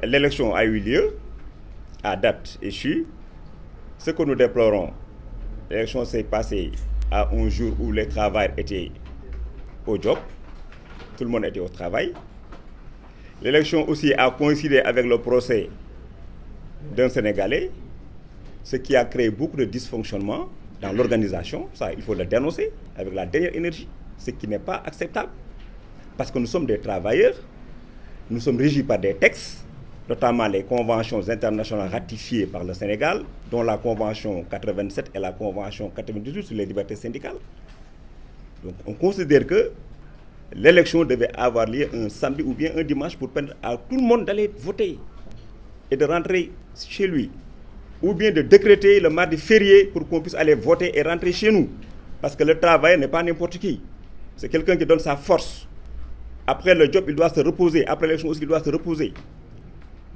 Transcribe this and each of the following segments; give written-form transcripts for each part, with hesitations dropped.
L'élection a eu lieu à date échue. Ce que nous déplorons, l'élection s'est passée à un jour où les travailleurs étaient au job, tout le monde était au travail. L'élection aussi a coïncidé avec le procès d'un Sénégalais, ce qui a créé beaucoup de dysfonctionnements dans l'organisation. Ça, il faut le dénoncer avec la dernière énergie, ce qui n'est pas acceptable. Parce que nous sommes des travailleurs, nous sommes régis par des textes, notamment les conventions internationales ratifiées par le Sénégal, dont la convention 87 et la convention 98 sur les libertés syndicales. Donc on considère que l'élection devait avoir lieu un samedi ou bien un dimanche pour permettre à tout le monde d'aller voter et de rentrer chez lui. Ou bien de décréter le mardi férié pour qu'on puisse aller voter et rentrer chez nous. Parce que le travail n'est pas n'importe qui. C'est quelqu'un qui donne sa force. Après le job, il doit se reposer. Après l'élection aussi, il doit se reposer.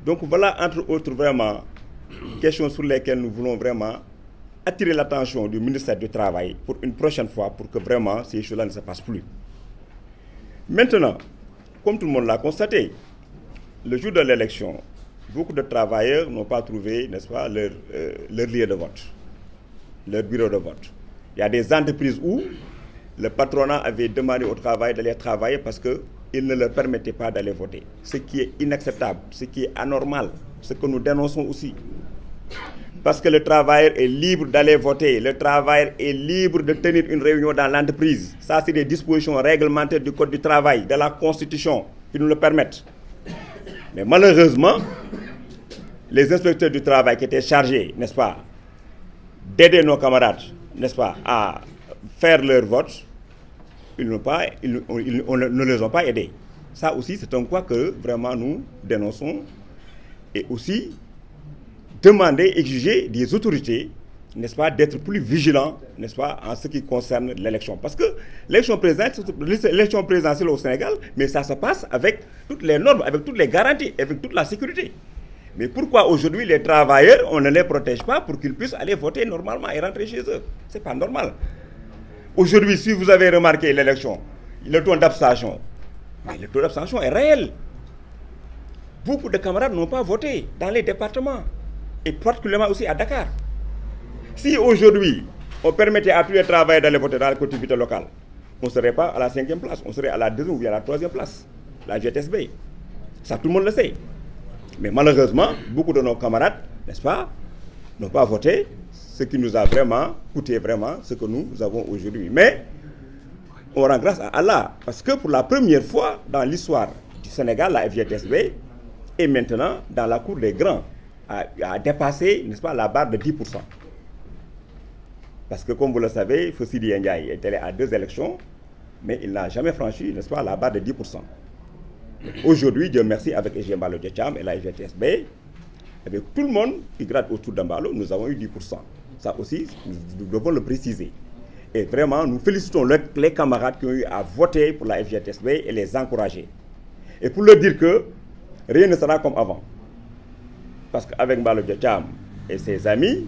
Donc voilà, entre autres, vraiment, questions sur lesquelles nous voulons vraiment attirer l'attention du ministère du Travail pour une prochaine fois, pour que vraiment ces choses-là ne se passent plus. Maintenant, comme tout le monde l'a constaté, le jour de l'élection, beaucoup de travailleurs n'ont pas trouvé, n'est-ce pas, leur lieu de vote, leur bureau de vote. Il y a des entreprises où le patronat avait demandé au travail d'aller travailler parce qu'il ne leur permettait pas d'aller voter. Ce qui est inacceptable, ce qui est anormal, ce que nous dénonçons aussi. Parce que le travailleur est libre d'aller voter, le travailleur est libre de tenir une réunion dans l'entreprise. Ça, c'est des dispositions réglementaires du Code du travail, de la Constitution, qui nous le permettent. Mais malheureusement, les inspecteurs du travail qui étaient chargés, n'est-ce pas, d'aider nos camarades, n'est-ce pas, à faire leur vote, on ne les a pas aidés. Ça aussi, c'est un quoi que vraiment nous dénonçons et aussi demander, exiger des autorités, n'est-ce pas, d'être plus vigilants, n'est-ce pas, en ce qui concerne l'élection. Parce que l'élection présidentielle au Sénégal, mais ça se passe avec toutes les normes, avec toutes les garanties, avec toute la sécurité. Mais pourquoi aujourd'hui les travailleurs, on ne les protège pas pour qu'ils puissent aller voter normalement et rentrer chez eux? C'est pas normal. Aujourd'hui, si vous avez remarqué l'élection, le taux d'abstention, mais le taux d'abstention est réel. Beaucoup de camarades n'ont pas voté dans les départements, et particulièrement aussi à Dakar. Si aujourd'hui, on permettait à tous les travailleurs d'aller voter dans les collectivités locales, on ne serait pas à la 5e place, on serait à la 2e ou à la 3e place, la GTSB. Ça, tout le monde le sait. Mais malheureusement, beaucoup de nos camarades, n'est-ce pas, n'ont pas voté, ce qui nous a vraiment coûté vraiment ce que nous avons aujourd'hui. Mais on rend grâce à Allah, parce que pour la première fois dans l'histoire du Sénégal, la FGTSB est maintenant dans la cour des grands, a dépassé, n'est-ce pas, la barre de 10%. Parce que comme vous le savez, Fossidi Ndiaye est allé à 2 élections, mais il n'a jamais franchi, n'est-ce pas, la barre de 10%. Aujourd'hui, Dieu merci, avec EG Mbalo Djecham et la FGTSB, avec tout le monde qui gratte autour d'Mbalo, nous avons eu 10%. Ça aussi, nous devons le préciser. Et vraiment, nous félicitons les camarades qui ont eu à voter pour la FGTSB et les encourager. Et pour leur dire que rien ne sera comme avant. Parce qu'avec Mbalo Djecham et ses amis,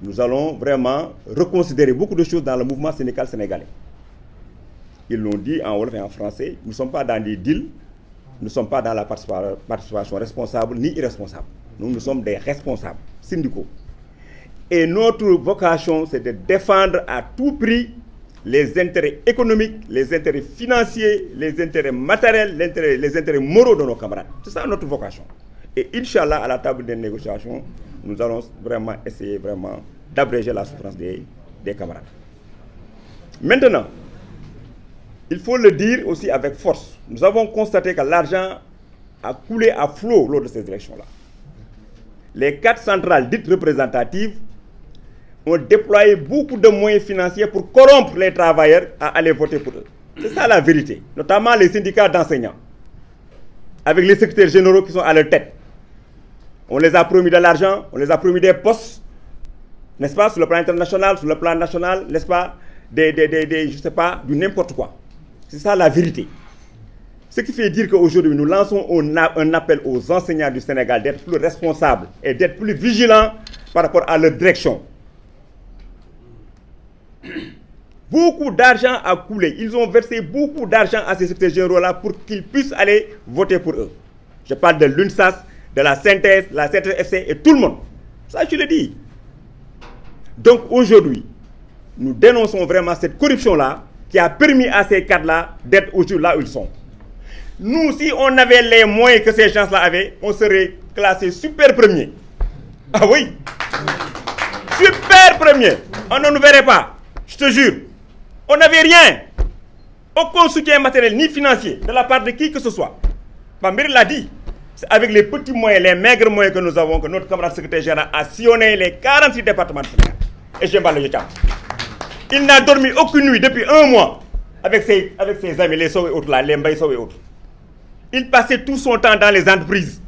nous allons vraiment reconsidérer beaucoup de choses dans le mouvement syndical sénégalais. Ils l'ont dit en wolof et en français, nous ne sommes pas dans des deals, nous ne sommes pas dans la participation responsable ni irresponsable. Nous sommes des responsables syndicaux. Et notre vocation, c'est de défendre à tout prix les intérêts économiques, les intérêts financiers, les intérêts matériels, les intérêts moraux de nos camarades. C'est ça notre vocation. Et Inch'Allah, à la table des négociations, nous allons vraiment essayer d'abréger la souffrance des camarades. Maintenant, il faut le dire aussi avec force. Nous avons constaté que l'argent a coulé à flot lors de ces élections-là. Les 4 centrales dites représentatives ont déployé beaucoup de moyens financiers pour corrompre les travailleurs à aller voter pour eux. C'est ça la vérité. Notamment les syndicats d'enseignants, avec les secrétaires généraux qui sont à leur tête. On les a promis de l'argent, on les a promis des postes, n'est-ce pas, sur le plan international, sur le plan national, n'est-ce pas, je sais pas, du n'importe quoi. C'est ça la vérité. Ce qui fait dire qu'aujourd'hui, nous lançons un appel aux enseignants du Sénégal d'être plus responsables et d'être plus vigilants par rapport à leur direction. Beaucoup d'argent a coulé. Ils ont versé beaucoup d'argent à ces secrétaires généraux-là pour qu'ils puissent aller voter pour eux. Je parle de l'UNSAS, de la synthèse, la CNTS/FC et tout le monde. Ça, je le dis. Donc aujourd'hui, nous dénonçons vraiment cette corruption-là qui a permis à ces cadres-là d'être aujourd'hui là où ils sont. Nous, si on avait les moyens que ces gens-là avaient, on serait classé super premier. Ah oui, super premier. On ne nous verrait pas, je te jure. On n'avait rien. Aucun soutien matériel ni financier de la part de qui que ce soit. Bambir l'a dit. C'est avec les petits moyens, les maigres moyens que nous avons, que notre camarade secrétaire général a sillonné les 46 départements de Sénégal. Et je le Yacham. Il n'a dormi aucune nuit depuis 1 mois avec ses amis, les Sow et autres, là, les Mbaye Sow et autres. Il passait tout son temps dans les entreprises.